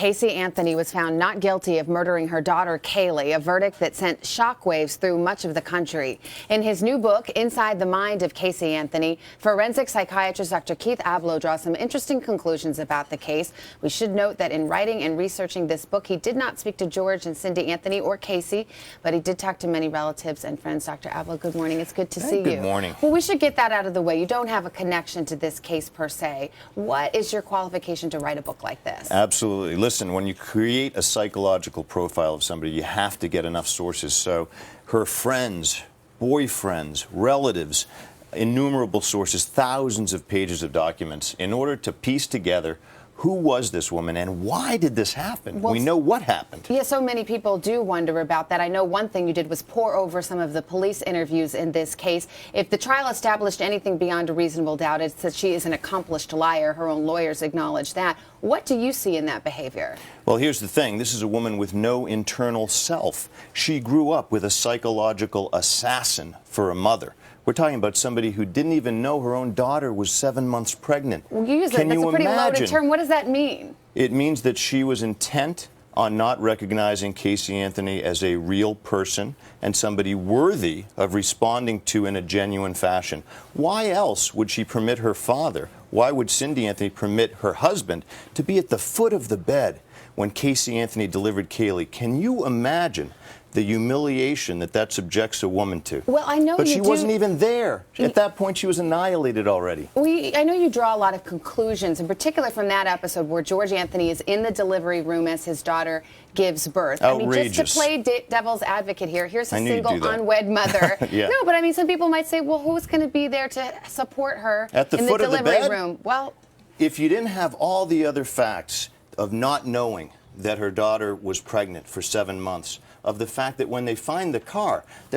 Casey Anthony was found not guilty of murdering her daughter, Kaylee, a verdict that sent shockwaves through much of the country. In his new book, Inside the Mind of Casey Anthony, forensic psychiatrist Dr. Keith Abloh draws some interesting conclusions about the case. We should note that in writing and researching this book, he did not speak to George and Cindy Anthony or Casey, but he did talk to many relatives and friends. Dr. Abloh, good morning. It's good to see you. Good morning. Well, we should get that out of the way. You don't have a connection to this case per se. What is your qualification to write a book like this? Absolutely. Listen, when you create a psychological profile of somebody, you have to get enough sources. So her friends, boyfriends, relatives, innumerable sources, thousands of pages of documents in order to piece together who was this woman and why did this happen? Well, we know what happened. Yeah, so many people do wonder about that. I know one thing you did was pour over some of the police interviews in this case. If the trial established anything beyond a reasonable doubt, it's that she is an accomplished liar. Her own lawyers acknowledge that. What do you see in that behavior? Well, here's the thing. This is a woman with no internal self. She grew up with a psychological assassin for a mother. We're talking about somebody who didn't even know her own daughter was 7 months pregnant. Well, you use it. That's a pretty loaded term. What does that mean? It means that she was intent on not recognizing Casey Anthony as a real person and somebody worthy of responding to in a genuine fashion. Why else would she permit her father, why would Cindy Anthony permit her husband to be at the foot of the bed when Casey Anthony delivered Kaylee? Can you imagine the humiliation that subjects a woman to? Well, I know but you she wasn't even there. At that point, she was annihilated already. I know you draw a lot of conclusions, in particular from that episode where George Anthony is in the delivery room as his daughter gives birth. Outrageous. I mean, just to play devil's advocate here, here's a single unwed mother. Yeah. No, but I mean, some people might say, well, who's going to be there to support her at the in foot the delivery of the bed? room? Well, if you didn't have all the other facts of not knowing that her daughter was pregnant for 7 months, of the fact that when they find the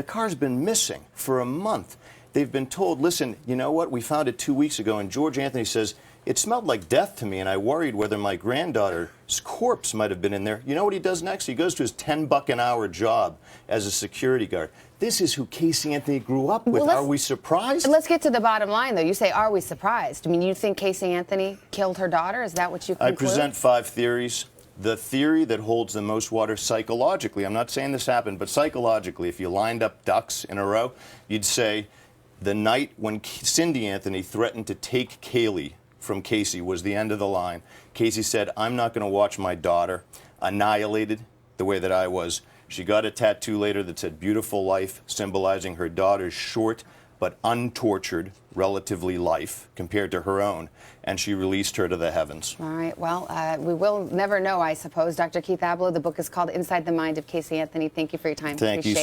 car's been missing for a month. They've been told, listen, you know what, we found it 2 weeks ago, and George Anthony says, it smelled like death to me, and I worried whether my granddaughter's corpse might have been in there. You know what he does next? He goes to his $10 an hour job as a security guard. This is who Casey Anthony grew up with. Are we surprised? Let's get to the bottom line, though. You say, are we surprised? I mean, you think Casey Anthony killed her daughter? Is that what you conclude? I present 5 theories. The theory that holds the most water psychologically, I'm not saying this happened, but psychologically, if you lined up ducks in a row, you'd say the night when Cindy Anthony threatened to take Kaylee from Casey was the end of the line. Casey said, I'm not going to watch my daughter annihilated the way that I was. She got a tattoo later that said beautiful life, symbolizing her daughter's short but untortured, relatively life compared to her own, and she released her to the heavens. All right, well, we will never know, I suppose. Dr. Keith Abloh, the book is called Inside the Mind of Casey Anthony. Thank you for your time. Thank you.